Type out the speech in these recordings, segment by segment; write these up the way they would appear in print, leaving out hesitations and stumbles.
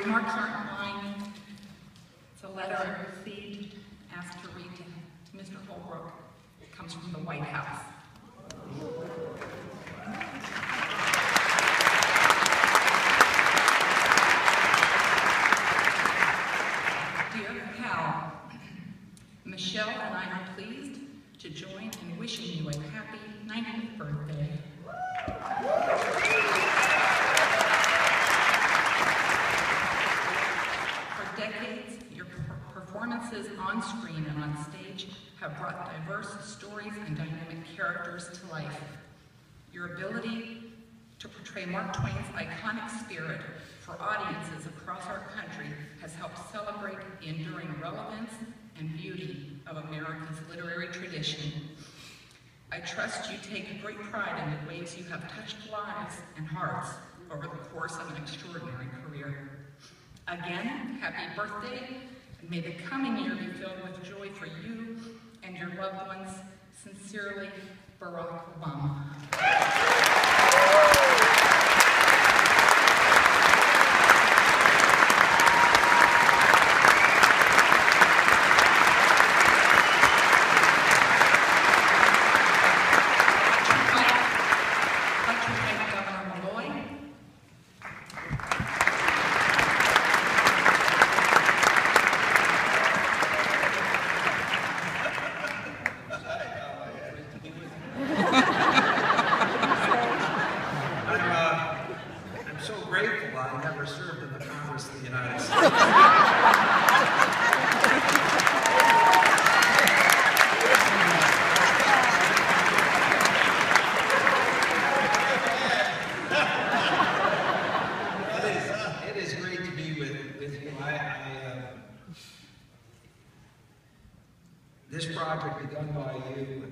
remarks aren't mine. It's a letter I received, asked to read to Mr. Holbrook. It comes from the White House. Dear Hal, Michelle and I are pleased to join in wishing you a happy 90th birthday. For decades, your performances on screen and on stage have brought diverse stories and dynamic characters to life. Your ability to portray Mark Twain's iconic spirit for audiences across our country has helped celebrate the enduring relevance and beauty of America's literary tradition. I trust you take great pride in the ways you have touched lives and hearts over the course of an extraordinary career. Again, happy birthday, and may the coming year be filled with joy for you and your loved ones. Sincerely, Barack Obama. This project begun by you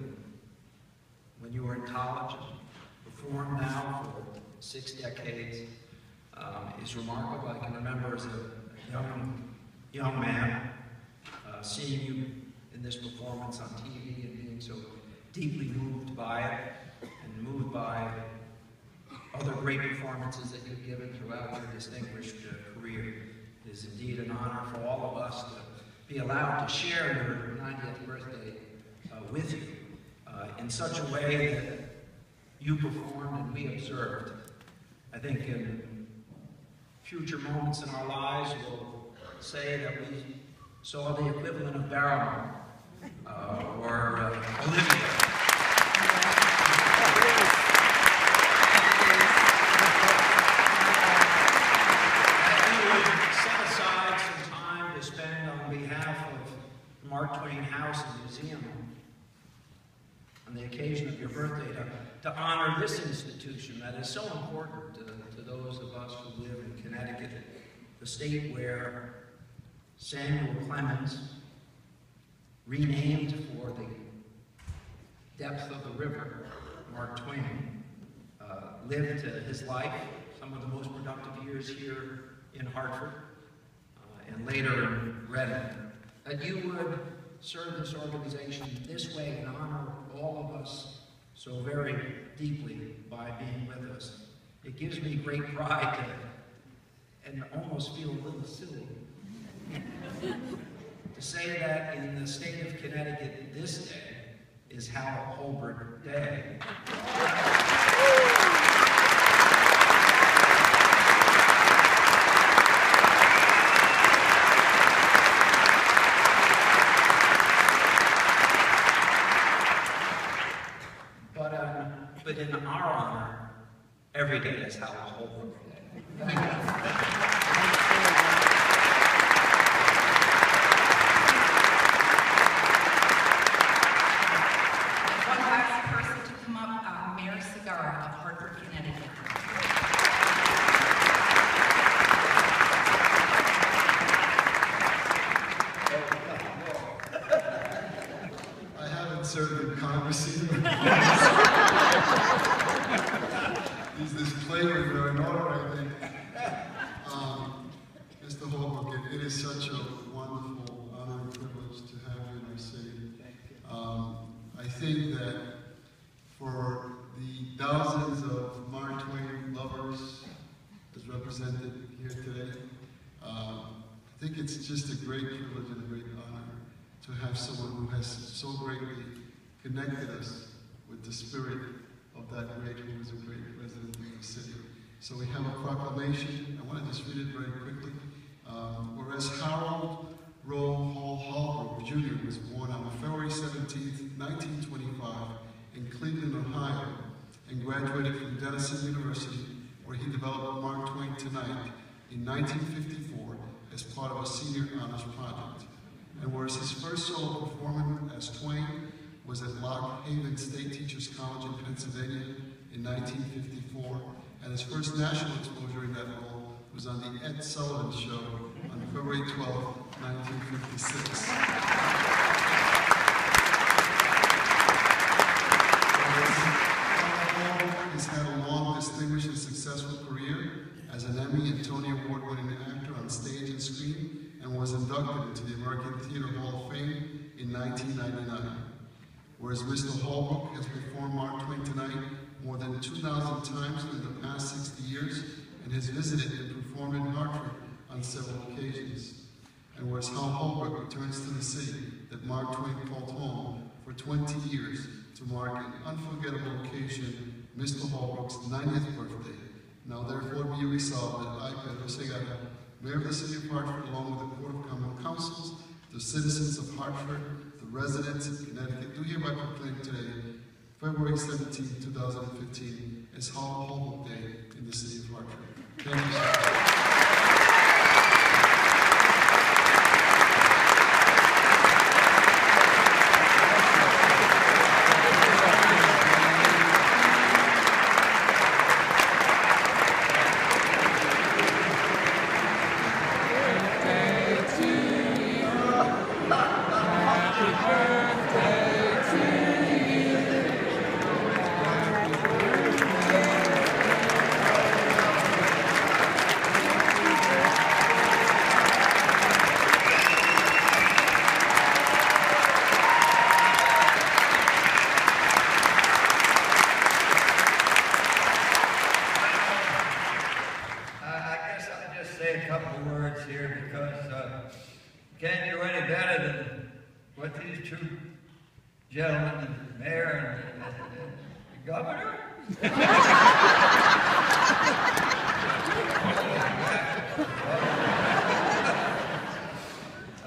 when you were in college and performed now for 6 decades is remarkable. I can remember as a young man seeing you in this performance on TV and being so deeply moved by it and moved by other great performances that you've given throughout your distinguished career. It is indeed an honor for all of us to be allowed to share your 90th birthday with you in such a way that you performed and we observed. I think in future moments in our lives we'll say that we saw the equivalent of Barrymore or Olivia. Mark Twain House and Museum on the occasion of your birthday to honor this institution that is so important to those of us who live in Connecticut, the state where Samuel Clemens, renamed for the depth of the river, Mark Twain, lived his life, some of the most productive years here in Hartford, and later in Reading. That you would serve this organization this way and honor all of us so very deeply by being with us. It gives me great pride and almost feel a little silly to say that in the state of Connecticut, this day is Hal Holbrook Day. But in our honor, every day is Hal Holbrook Day. Thank you. One last person to come up, Mayor Segarra of Hartford, Connecticut. I haven't served in Congress either. Is this flavor going on, I think? Mr. Holbrook, it is such a wonderful honor and privilege to have you in our city. I think that for the thousands of Mark Twain lovers as represented here today, think it's just a great privilege and a great honor to have someone who has so greatly connected us with the spirit of that great, who was a great resident of the city. So we have a proclamation. I want to just read it very quickly. Whereas Hal Holbrook Jr. was born on February 17, 1925 in Cleveland, Ohio, and graduated from Denison University, where he developed Mark Twain Tonight in 1954 as part of a senior honors project. And whereas his first solo performance as Twain was at Lock Haven State Teachers College in Pennsylvania in 1954, and his first national exposure in that role was on the Ed Sullivan Show on February 12, 1956. He's had a long, distinguished, and successful career as an Emmy and Tony Award-winning actor on stage and screen, and was inducted into the American Theater Hall of Fame in 1999. Whereas Mr. Holbrook has performed Mark Twain Tonight more than 2,000 times in the past 60 years, and has visited and performed in Hartford on several occasions. And whereas Hal Holbrook returns to the city that Mark Twain called home for 20 years to mark an unforgettable occasion, Mr. Holbrook's 90th birthday. Now therefore be resolved that I, Pedro Segarra, Mayor of the City of Hartford, along with the Court of Common Councils, the citizens of Hartford, the residents of Connecticut, do hereby proclaim today, February 17, 2015, as Hal Holbrook Day in the City of Hartford. Thank you, sir. Can't do any better than what these two gentlemen, the mayor and the governor.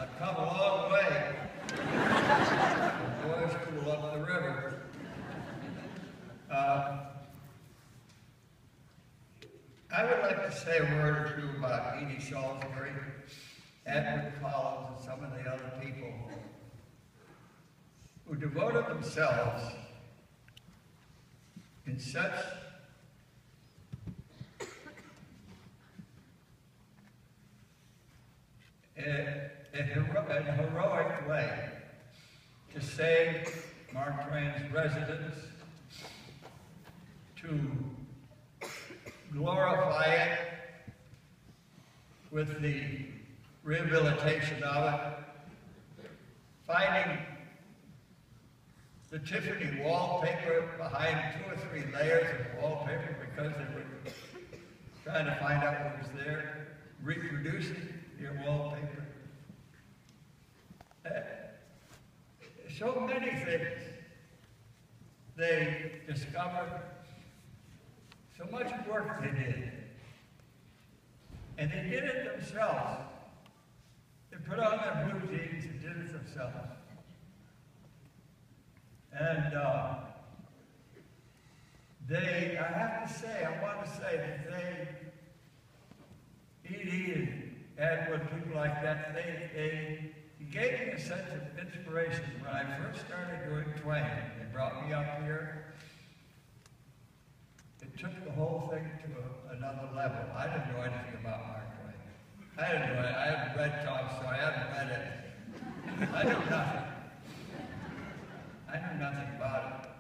I've come a long way. The boys school up the river. I would like to say a word or two about Edie Salisbury, Edward Collins, and some of the other people who devoted themselves in such a heroic way to save Mark Twain's residence, to glorify it with the rehabilitation of it, finding the Tiffany wallpaper behind 2 or 3 layers of wallpaper because they were trying to find out what was there, reproducing your wallpaper. So many things they discovered, so much work they did. And they did it themselves. They put on their blue jeans and did it themselves. And I want to say that Edie and Edward, people like that, they gave me a sense of inspiration. When I first started doing Twain, they brought me up here. It took the whole thing to another level. I didn't know anything about Mark Twain. I hadn't read Tom, so I hadn't read it. I knew nothing. I knew nothing about it.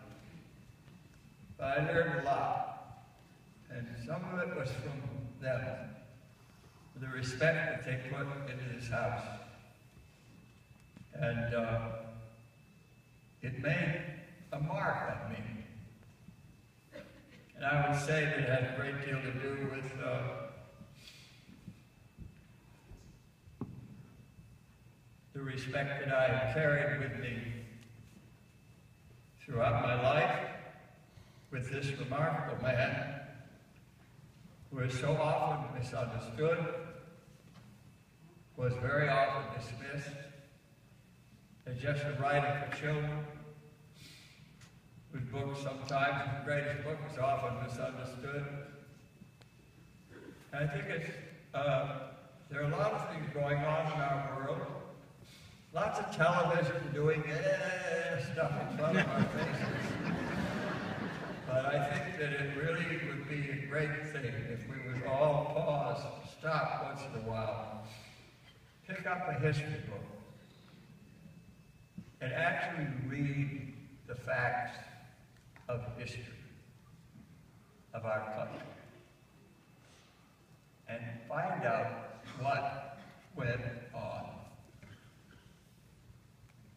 But I learned a lot. And some of it was from them. The respect that they put into this house. And it made a mark on me. And I would say that it had a great deal to do with respect that I have carried with me throughout my life with this remarkable man who is so often misunderstood, was very often dismissed as just a writer for children, whose book, sometimes his greatest book, is often misunderstood. And I think there are a lot of things going on in our world. Lots of television doing stuff in front of our faces. But I think that it really would be a great thing if we would all pause, stop once in a while, pick up a history book, and actually read the facts of history of our country and find out what went on.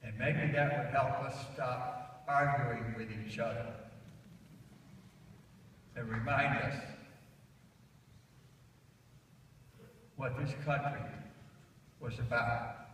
And maybe that would help us stop arguing with each other and remind us what this country was about.